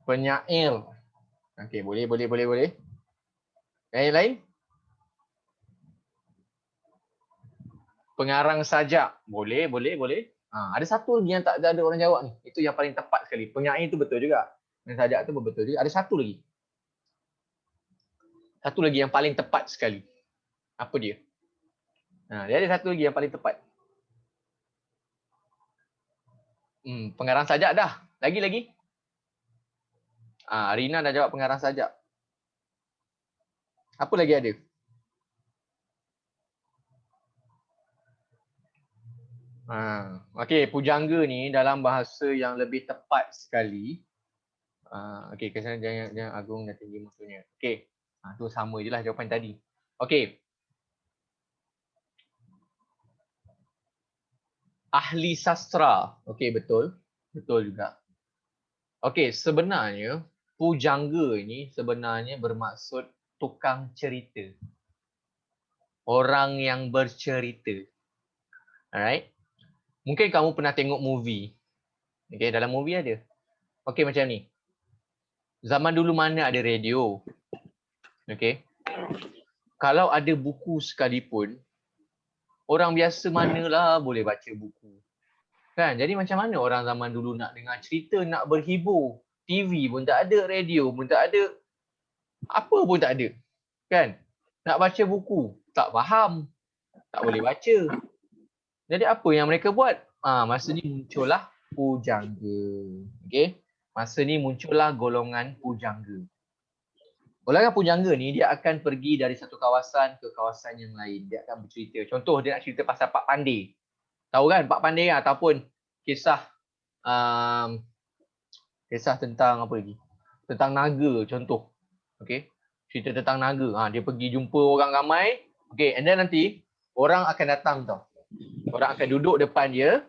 Penyair. Okey, boleh. Yang lain? Pengarang sajak. Boleh. Ada satu lagi yang tak ada orang jawab ni. Itu yang paling tepat sekali. Penyair tu betul juga. Dan sajak tu betul juga. Ada satu lagi. Satu lagi yang paling tepat sekali. Apa dia? Dia ada satu lagi yang paling tepat. Pengarang sajak dah. Lagi. Rina dah jawab pengarang sajak. Apa lagi ada? Okey, pujangga ni dalam bahasa yang lebih tepat sekali. Okey, kesan jangan agung dan tinggi musuhnya. Okey. Tu sama je lah jawapan tadi. Okey. Ahli sastra. Okey, betul. Betul juga. Okey, sebenarnya pujangga ni sebenarnya bermaksud tukang cerita. Orang yang bercerita. Alright. Mungkin kamu pernah tengok movie. Okey, dalam movie ada. Okey, macam ni. Zaman dulu mana ada radio? Okey. Kalau ada buku sekalipun, orang biasa manalah boleh baca buku. Kan? Jadi macam mana orang zaman dulu nak dengar cerita, nak berhibur? TV pun tak ada, radio pun tak ada, apa pun tak ada. Kan? Nak baca buku, tak faham, tak boleh baca. Jadi apa yang mereka buat? Masa ni muncullah pujangga. Okey? Masa ni muncullah golongan pujangga. Golongan pujangga ni dia akan pergi dari satu kawasan ke kawasan yang lain. Dia akan bercerita. Contoh dia nak cerita pasal Pak Pandey. Tahu kan Pak Pandey ataupun kisah kisah tentang apa lagi? Tentang naga contoh. Okey. Cerita tentang naga. Dia pergi jumpa orang ramai. Okey, and then nanti orang akan datang tau. Orang akan duduk depan dia.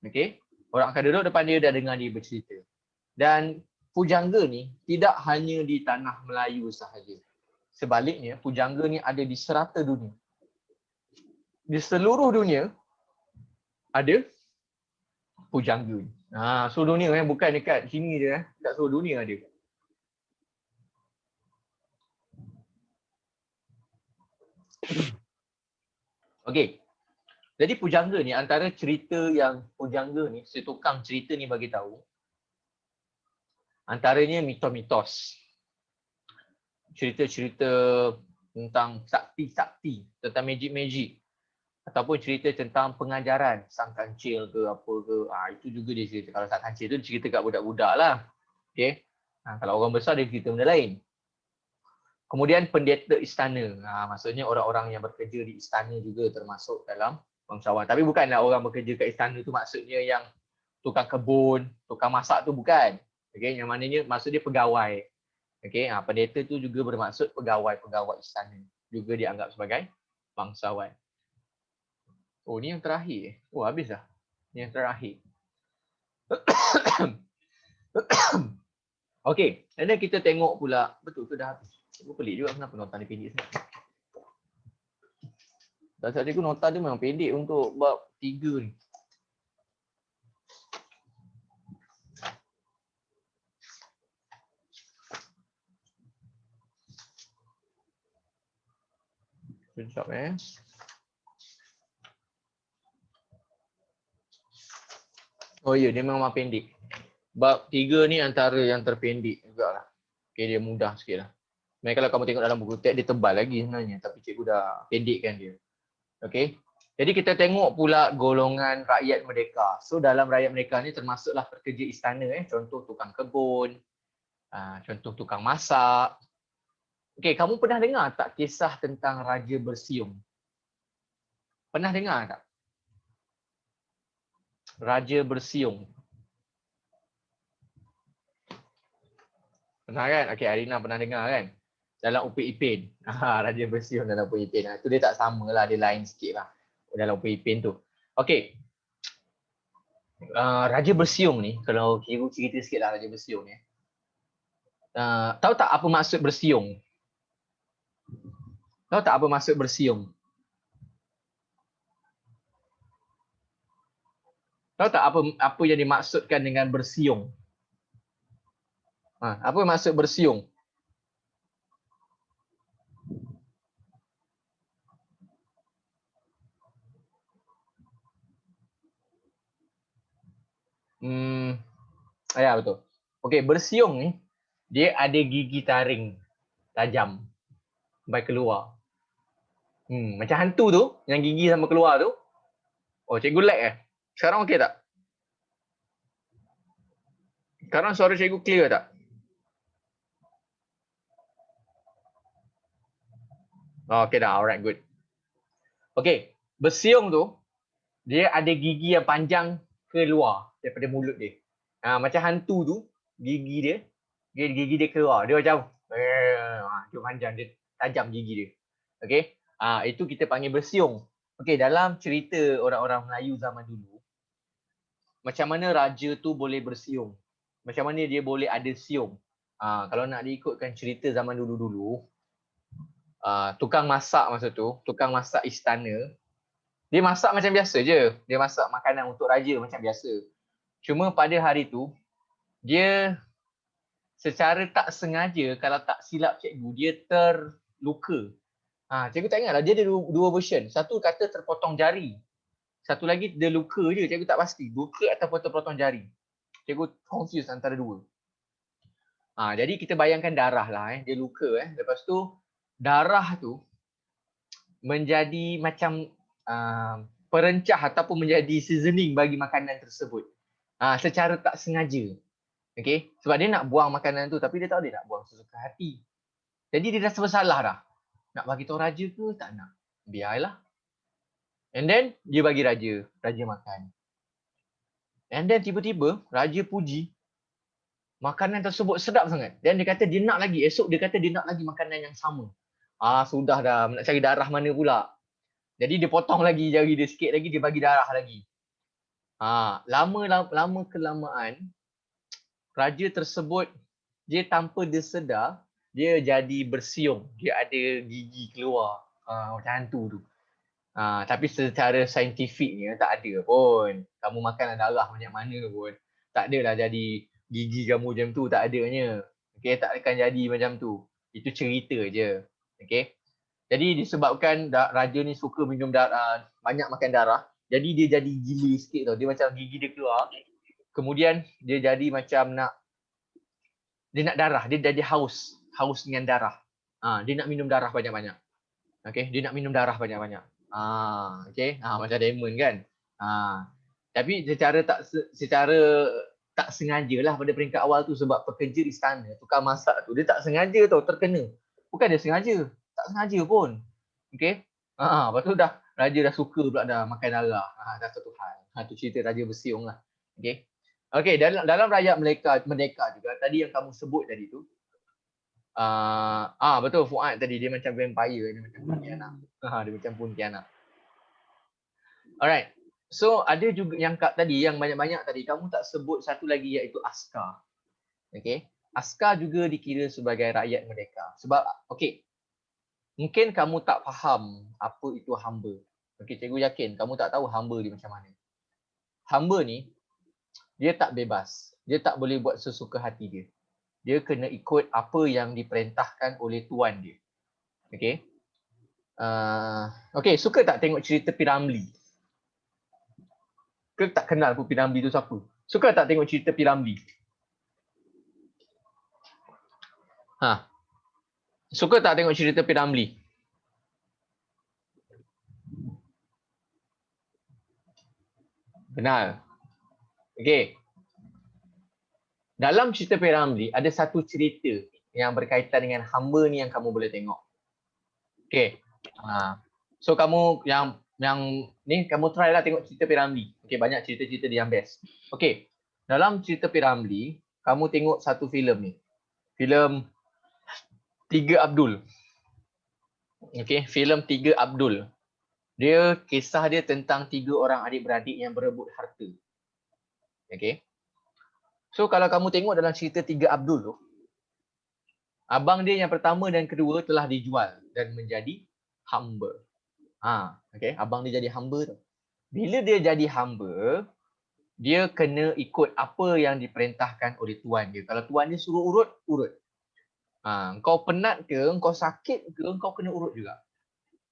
Okey. Orang akan duduk depan dia dan dengar dia bercerita. Dan pujangga ni tidak hanya di tanah Melayu sahaja. Sebaliknya, pujangga ni ada di serata dunia. Di seluruh dunia ada pujangga ni. Seluruh dunia bukan dekat sini je, dekat seluruh dunia ada. Okey. Jadi pujangga ni antara cerita yang pujangga ni, si tukang cerita ni bagi tahu, antaranya mitos-mitos. Cerita-cerita tentang sakti-sakti, tentang magic-magic. Ataupun cerita tentang pengajaran sang kancil ke apa ke. Itu juga dia cerita. Kalau sang kancil tu cerita kat budak-budak lah. Okay. Kalau orang besar dia cerita benda lain. Kemudian pendeta istana. Maksudnya orang-orang yang bekerja di istana juga termasuk dalam bangsawan. Tapi bukanlah orang bekerja kat istana tu maksudnya yang tukang kebun, tukang masak tu bukan. Okay. Yang maknanya maksud dia pegawai. Okay. Pendeta tu juga bermaksud pegawai-pegawai istana. Juga dianggap sebagai bangsawan. Oh, ni yang terakhir. Oh, habis dah. Ni yang terakhir. Okey, and then kita tengok pula. Betul tu dah habis. Aku pelik juga kenapa nota dia pendek sangat. Tadi aku nota dia memang pendek untuk bab 3 ni. Sekejap Oh ya, dia memang pendek. Bab 3 ni antara yang terpendek jugalah. Okay, dia mudah sikit lah. Kalau kamu tengok dalam buku teks, dia tebal lagi sebenarnya. Tapi cikgu dah pendekkan dia. Okay. Jadi kita tengok pula golongan rakyat merdeka. So dalam rakyat merdeka ni termasuklah pekerja istana. Contoh tukang kebun. Contoh tukang masak. Okay, kamu pernah dengar tak kisah tentang Raja Bersiung? Pernah dengar tak? Raja Bersiung. Pernah kan? Okay, Arina pernah dengar kan? Dalam Upik Ipin. Raja Bersiung dalam Upik Ipin. Itu dia tak sama lah, dia lain sikit lah. Dalam Upik Ipin tu. Okay. Raja Bersiung ni, kalau cikgu cerita sikit lah Raja Bersiung ni. Tahu tak apa maksud bersiung? Tahu tak apa maksud bersiung? Tahu tak apa yang dimaksudkan dengan bersiung? Apa maksud bersiung? Ya betul. Okey, bersiung ni dia ada gigi taring tajam sampai keluar. Macam hantu tu yang gigi sampai keluar tu. Oh, cikgu lag Sekarang okey tak? Sekarang suara cikgu clear tak? Okey dah, alright, good. Okey, bersiung tu dia ada gigi yang panjang keluar daripada mulut dia. Macam hantu tu, gigi dia keluar. Dia macam dia panjang, dia tajam gigi dia. Okey? Itu kita panggil bersiung. Okey, dalam cerita orang-orang Melayu zaman dulu, macam mana raja tu boleh bersiung? Macam mana dia boleh ada siung? Kalau nak diikutkan cerita zaman dulu-dulu, tukang masak masa tu, tukang masak istana, dia masak macam biasa je. Dia masak makanan untuk raja macam biasa. Cuma pada hari tu, dia secara tak sengaja, kalau tak silap cikgu, dia terluka. Cikgu tak ingat lah, dia ada dua version. Satu kata terpotong jari. Satu lagi dia luka je, cikgu tak pasti. Luka ataupun terpotong jari. Cikgu confuse antara dua. Jadi kita bayangkan darah lah, dia luka. Lepas tu, darah tu menjadi macam perencah ataupun menjadi seasoning bagi makanan tersebut. Secara tak sengaja. Okay? Sebab dia nak buang makanan tu tapi dia tahu dia nak buang sesuka hati. Jadi dia rasa bersalah dah. Nak bagi tahu raja ke tak nak? Biarlah. And then dia bagi raja. Raja makan. And then tiba-tiba raja puji makanan tersebut sedap sangat. Dan dia kata dia nak lagi. Esok dia kata dia nak lagi makanan yang sama. Sudah dah. Nak cari darah mana pula. Jadi dia potong lagi jari dia sikit lagi. Dia bagi darah lagi. Lama kelamaan raja tersebut dia tanpa dia sedar dia jadi bersiung, dia ada gigi keluar macam hantu tu. Tapi secara saintifiknya tak ada pun. Kamu makan darah banyak mana pun tak adalah jadi gigi kamu macam tu, tak adanya. Okey, tak akan jadi macam tu. Itu cerita je. Okey. Jadi disebabkan raja ni suka minum darah, banyak makan darah, jadi dia jadi gili sikit tau. Dia macam gigi dia keluar. Kemudian dia jadi macam dia nak darah, dia jadi haus dengan darah. Dia nak minum darah banyak-banyak. Okay, dia nak minum darah banyak-banyak. Okay, macam Damon kan. Tapi secara tak sengaja lah pada peringkat awal tu sebab pekerja istana, tukang masak tu, dia tak sengaja tau terkena. Bukan dia sengaja, tak sengaja pun. Okay. Lepas tu raja dah suka pula dah makan darah. Dah satu hal. Tu cerita Raja Bersiung lah. Okay. Okay, dalam rakyat merdeka juga, tadi yang kamu sebut tadi tu, betul Fuad tadi, dia macam vampire, dia macam Pontianak. Dia macam Pontianak. Alright. So ada juga yang tadi, yang banyak-banyak tadi, kamu tak sebut satu lagi iaitu askar. Okay. Askar juga dikira sebagai rakyat merdeka. Sebab, okay, mungkin kamu tak faham apa itu hamba. Okay, cikgu yakin kamu tak tahu hamba dia macam mana. Hamba ni, dia tak bebas. Dia tak boleh buat sesuka hati dia. Dia kena ikut apa yang diperintahkan oleh tuan dia. Okay. Okay, suka tak tengok cerita P. Ramlee? Ke tak kenal pun P. Ramlee tu siapa? Suka tak tengok cerita P. Ramlee? Suka tak tengok cerita P. Ramlee? Kenal. Okay. Dalam cerita P. Ramlee ada satu cerita yang berkaitan dengan hamba ni yang kamu boleh tengok. Okay. So kamu yang ni kamu try lah tengok cerita P. Ramlee. Okay, banyak cerita-cerita dia yang best. Okay. Dalam cerita P. Ramlee, kamu tengok satu filem ni. Filem Tiga Abdul. Okay, filem Tiga Abdul. Dia kisah dia tentang 3 orang adik-beradik yang berebut harta. Okay. So kalau kamu tengok dalam cerita Tiga Abdul tu, abang dia yang pertama dan kedua telah dijual dan menjadi hamba. Okay, abang dia jadi hamba tu. Bila dia jadi hamba, dia kena ikut apa yang diperintahkan oleh tuan dia. Kalau tuan dia suruh urut, urut. Kau penat ke, kau sakit ke, kau kena urut juga.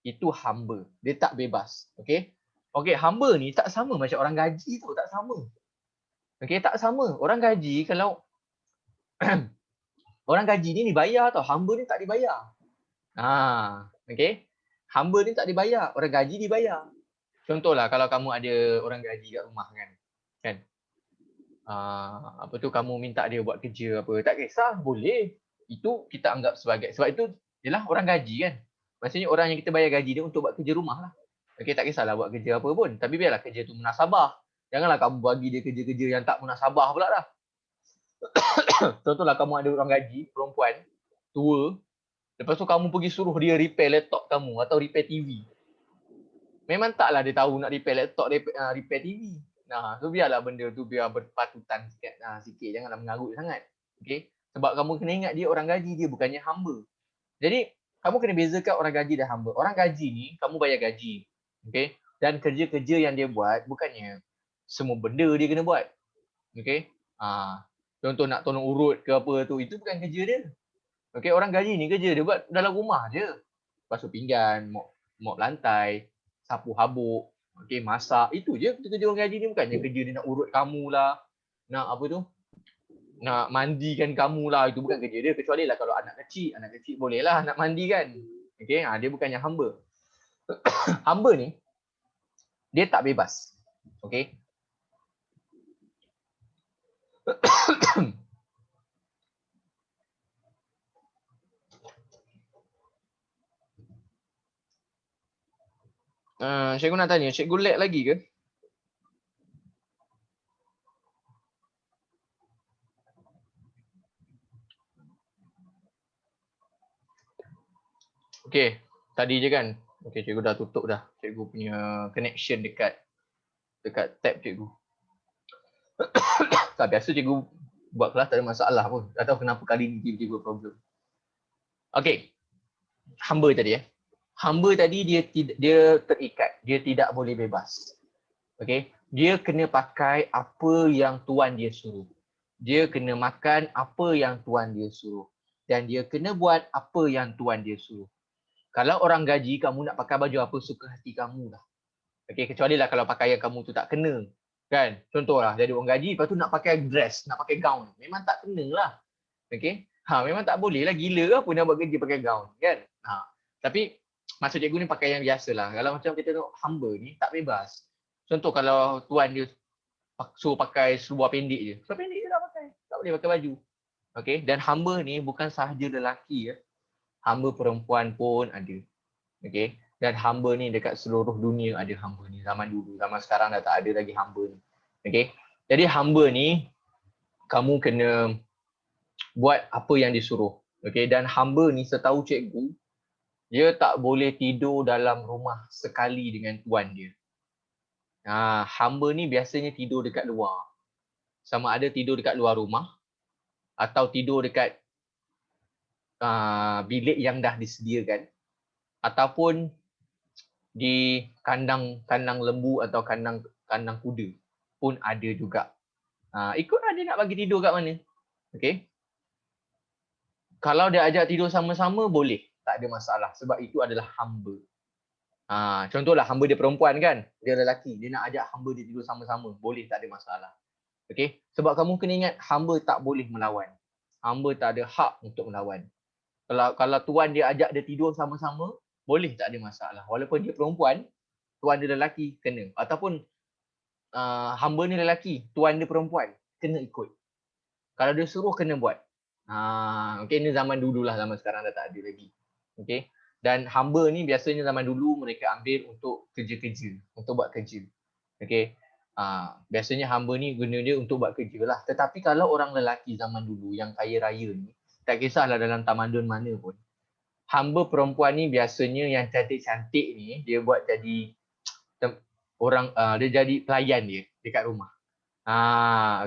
Itu hamba. Dia tak bebas. Okay. Okay, hamba ni tak sama macam orang gaji tu. Tak sama. Okay, tak sama. Orang gaji kalau orang gaji ni dibayar tau. Hamba ni tak dibayar. Okay. Hamba ni tak dibayar. Orang gaji dibayar. Contohlah kalau kamu ada orang gaji kat rumah kan. Apa tu, kamu minta dia buat kerja apa. Tak kisah, boleh. Itu kita anggap sebagai, sebab itu ialah orang gaji kan. Maksudnya orang yang kita bayar gaji dia untuk buat kerja rumah lah. Okay, tak kisahlah buat kerja apa pun. Tapi biarlah kerja tu munasabah. Janganlah kamu bagi dia kerja-kerja yang tak munasabah pula dah. Contohlah kamu ada orang gaji, perempuan, tua. Lepas tu kamu pergi suruh dia repair laptop kamu atau repair TV. Memang taklah dia tahu nak repair laptop, repair TV. So biarlah benda tu biar berpatutan sikit. Janganlah mengarut sangat. Okay. Sebab kamu kena ingat dia orang gaji, dia bukannya hamba. Jadi kamu kena bezakan orang gaji dan hamba. Orang gaji ni kamu bayar gaji. Okay. Dan kerja-kerja yang dia buat bukannya semua benda dia kena buat. Okay. Contoh nak tolong urut ke apa tu, itu bukan kerja dia. Okey, orang gaji ni kerja dia buat dalam rumah je. Basuh pinggan, mop lantai, sapu habuk, okey, masak. Itu je kerja orang gaji ni, bukannya kerja dia nak urut kamu lah, nak apa tu? Nak mandikan kamu lah, itu bukan kerja dia. Kecuali lah kalau anak kecil boleh lah nak mandikan. Okey, dia bukannya hamba. Hamba ni dia tak bebas. Okey. Cikgu nak tanya, cikgu lag lagi ke? Okey, tadi je kan. Okey, cikgu dah tutup dah. Cikgu punya connection dekat tab cikgu. Tak biasa cikgu buat kelas tak ada masalah pun. Tak tahu kenapa kali ni tiba-tiba problem. Okey. Hamba tadi Hamba tadi dia terikat, dia tidak boleh bebas. Okey. Dia kena pakai apa yang tuan dia suruh. Dia kena makan apa yang tuan dia suruh. Dan dia kena buat apa yang tuan dia suruh. Kalau orang gaji, kamu nak pakai baju apa suka hati kamu lah. Okey, kecuali lah kalau pakaian kamu tu tak kena. Kan? Contohlah, jadi orang gaji, lepas tu nak pakai dress, nak pakai gown. Memang tak kena lah. Okey? Memang tak boleh lah. Gila apa nak buat kerja pakai gown. Kan? Tapi, maksud cikgu ni pakai yang biasa lah. Kalau macam kita tengok hamba ni, tak bebas. Contoh kalau tuan dia suruh pakai seluar pendek je. Seluar pendek je tak pakai. Tak boleh pakai baju. Okey? Dan hamba ni bukan sahaja lelaki ya. Hamba perempuan pun ada. Okey. Dan hamba ni dekat seluruh dunia ada hamba ni. Zaman dulu, zaman sekarang dah tak ada lagi hamba ni. Okey. Jadi hamba ni kamu kena buat apa yang disuruh. Okey, dan hamba ni setahu cikgu, dia tak boleh tidur dalam rumah sekali dengan tuan dia. Hamba ni biasanya tidur dekat luar. Sama ada tidur dekat luar rumah atau tidur dekat bilik yang dah disediakan ataupun di kandang lembu atau kandang kuda pun ada juga. Ikutlah dia nak bagi tidur kat mana. Okey. Kalau dia ajak tidur sama-sama boleh, tak ada masalah sebab itu adalah hamba. Contohlah hamba dia perempuan kan, dia lelaki, dia nak ajak hamba dia tidur sama-sama, boleh, tak ada masalah. Okey. Sebab kamu kena ingat hamba tak boleh melawan. Hamba tak ada hak untuk melawan. Kalau tuan dia ajak dia tidur sama-sama, boleh, tak ada masalah. Walaupun dia perempuan, tuan dia lelaki, kena. Ataupun hamba ni lelaki, tuan dia perempuan, kena ikut. Kalau dia suruh, kena buat. Okay, ni zaman dulu lah, zaman sekarang dah tak ada lagi. Okay. Dan hamba ni biasanya zaman dulu mereka ambil untuk kerja-kerja, untuk buat kerja. Okay. Biasanya hamba ni guna dia untuk buat kerja lah. Tetapi kalau orang lelaki zaman dulu yang kaya raya ni, tak kisahlah dalam tamadun mana pun, hamba perempuan ni biasanya yang cantik-cantik ni, dia buat jadi dia jadi pelayan dia dekat rumah.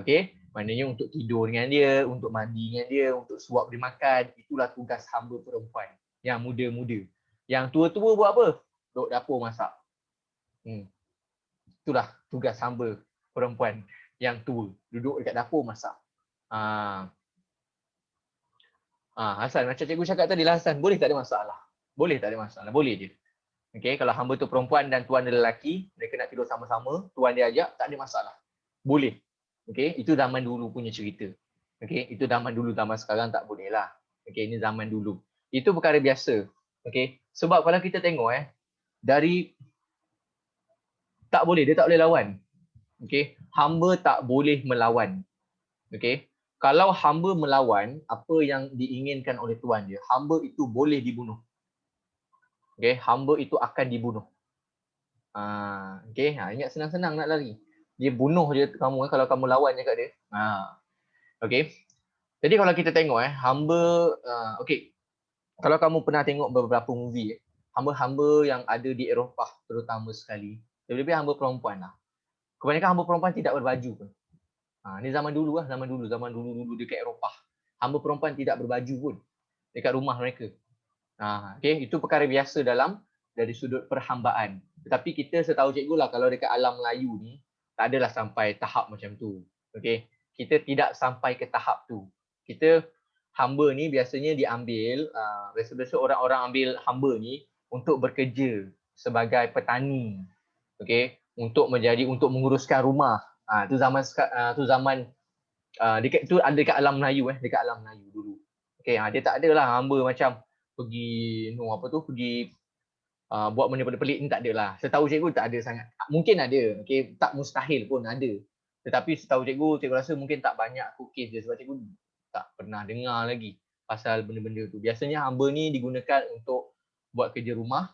Okay. Maknanya untuk tidur dengan dia, untuk mandi dengan dia, untuk suap dia makan, itulah tugas hamba perempuan yang muda-muda. Yang tua-tua buat apa? Duduk dapur masak. Itulah tugas hamba perempuan yang tua, duduk dekat dapur masak. Hasan, macam cikgu cakap tadi lah Hasan, boleh tak ada masalah? Boleh tak ada masalah? Boleh je. Okay, kalau hamba tu perempuan dan tuan dia lelaki, mereka nak tidur sama-sama, tuan dia ajak, tak ada masalah. Boleh. Okay, itu zaman dulu punya cerita. Okay, itu zaman dulu, zaman sekarang tak boleh lah. Okay, ini zaman dulu. Itu perkara biasa. Okay, sebab kalau kita tengok dari tak boleh, dia tak boleh lawan. Okay, hamba tak boleh melawan. Okay, kalau hamba melawan apa yang diinginkan oleh tuan dia, hamba itu boleh dibunuh. Okay, hamba itu akan dibunuh. Okay, ingat senang-senang nak lari. Dia bunuh je kamu kalau kamu lawan je kat dia. Okay. Jadi kalau kita tengok hamba, okay. Kalau kamu pernah tengok beberapa movie hamba-hamba yang ada di Eropah terutama sekali, lebih-lebih hamba perempuan lah. Kebanyakan hamba perempuan tidak berbaju pun. Ni zaman dulu lah, zaman dulu dekat Eropah. Hamba perempuan tidak berbaju pun dekat rumah mereka. Okay, itu perkara biasa dari sudut perhambaan. Tetapi kita setahu cikgu lah, kalau dekat alam Melayu ni, tak adalah sampai tahap macam tu. Okay, kita tidak sampai ke tahap tu. Kita hamba ni biasanya diambil, biasa-biasa orang-orang ambil hamba ni untuk bekerja sebagai petani. Okey, untuk menguruskan rumah. Tu zaman dekat tu ada dekat alam Melayu dekat alam Melayu dulu. Okey, dia tak adalah hamba macam pergi pergi buat benda-benda pelik ni, tak adalah. Setahu cikgu tak ada sangat. Mungkin ada, okey, tak mustahil pun ada. Tetapi setahu cikgu rasa mungkin tak banyak kes dia sebab cikgu tak pernah dengar lagi pasal benda-benda tu. Biasanya hamba ni digunakan untuk buat kerja rumah,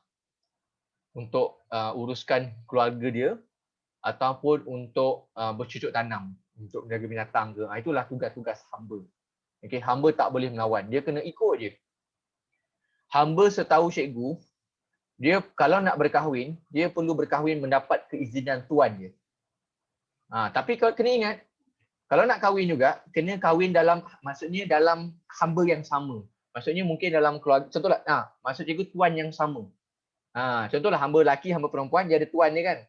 untuk uruskan keluarga dia, ataupun untuk bercucuk tanam, untuk menjaga binatang ke. Itulah tugas-tugas hamba. Okey, hamba tak boleh melawan. Dia kena ikut je. Hamba setahu cikgu, dia kalau nak berkahwin, dia perlu berkahwin mendapat keizinan tuan dia. Tapi kalau kena ingat, kalau nak kahwin juga, kena kahwin maksudnya dalam hamba yang sama. Maksudnya mungkin dalam keluarga, contohlah, maksud cikgu tuan yang sama. Contohlah hamba lelaki, hamba perempuan, dia ada tuan dia kan.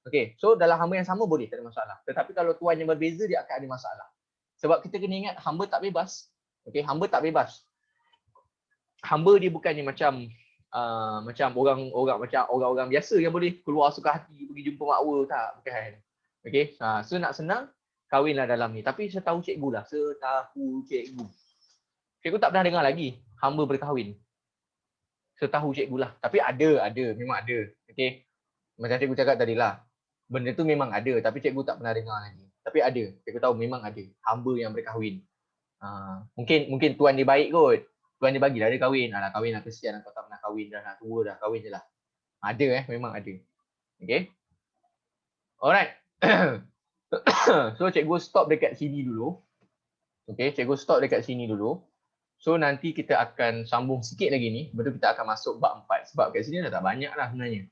Okey, so dalam hamba yang sama boleh, tak ada masalah. Tetapi kalau tuan yang berbeza, dia akan ada masalah. Sebab kita kena ingat, hamba tak bebas. Okey, hamba tak bebas. Hamba dia bukannya macam orang-orang biasa yang boleh keluar suka hati pergi jumpa makwa, tak, bukan. Okey, so nak senang kahwinlah dalam ni. Tapi setahu cikgu lah, cikgu tak pernah dengar lagi hamba berkahwin. Setahu cikgu lah. Tapi ada, memang ada. Okey, macam cikgu cakap tadi lah, benda tu memang ada, tapi cikgu tak pernah dengar lagi. Tapi ada, cikgu tahu memang ada hamba yang berkahwin. Mungkin tuan dia baik kot, tuan dia bagilah dia kahwin. Kahwin lah, kesian kau tak pernah kahwin dah, nak tua dah, kahwin je lah. Ada memang ada. Okay, alright. So cikgu stop dekat sini dulu. Okay, cikgu stop dekat sini dulu. So nanti kita akan sambung sikit lagi ni, lepas tu kita akan masuk bab 4. Sebab kat sini dah tak banyak lah sebenarnya.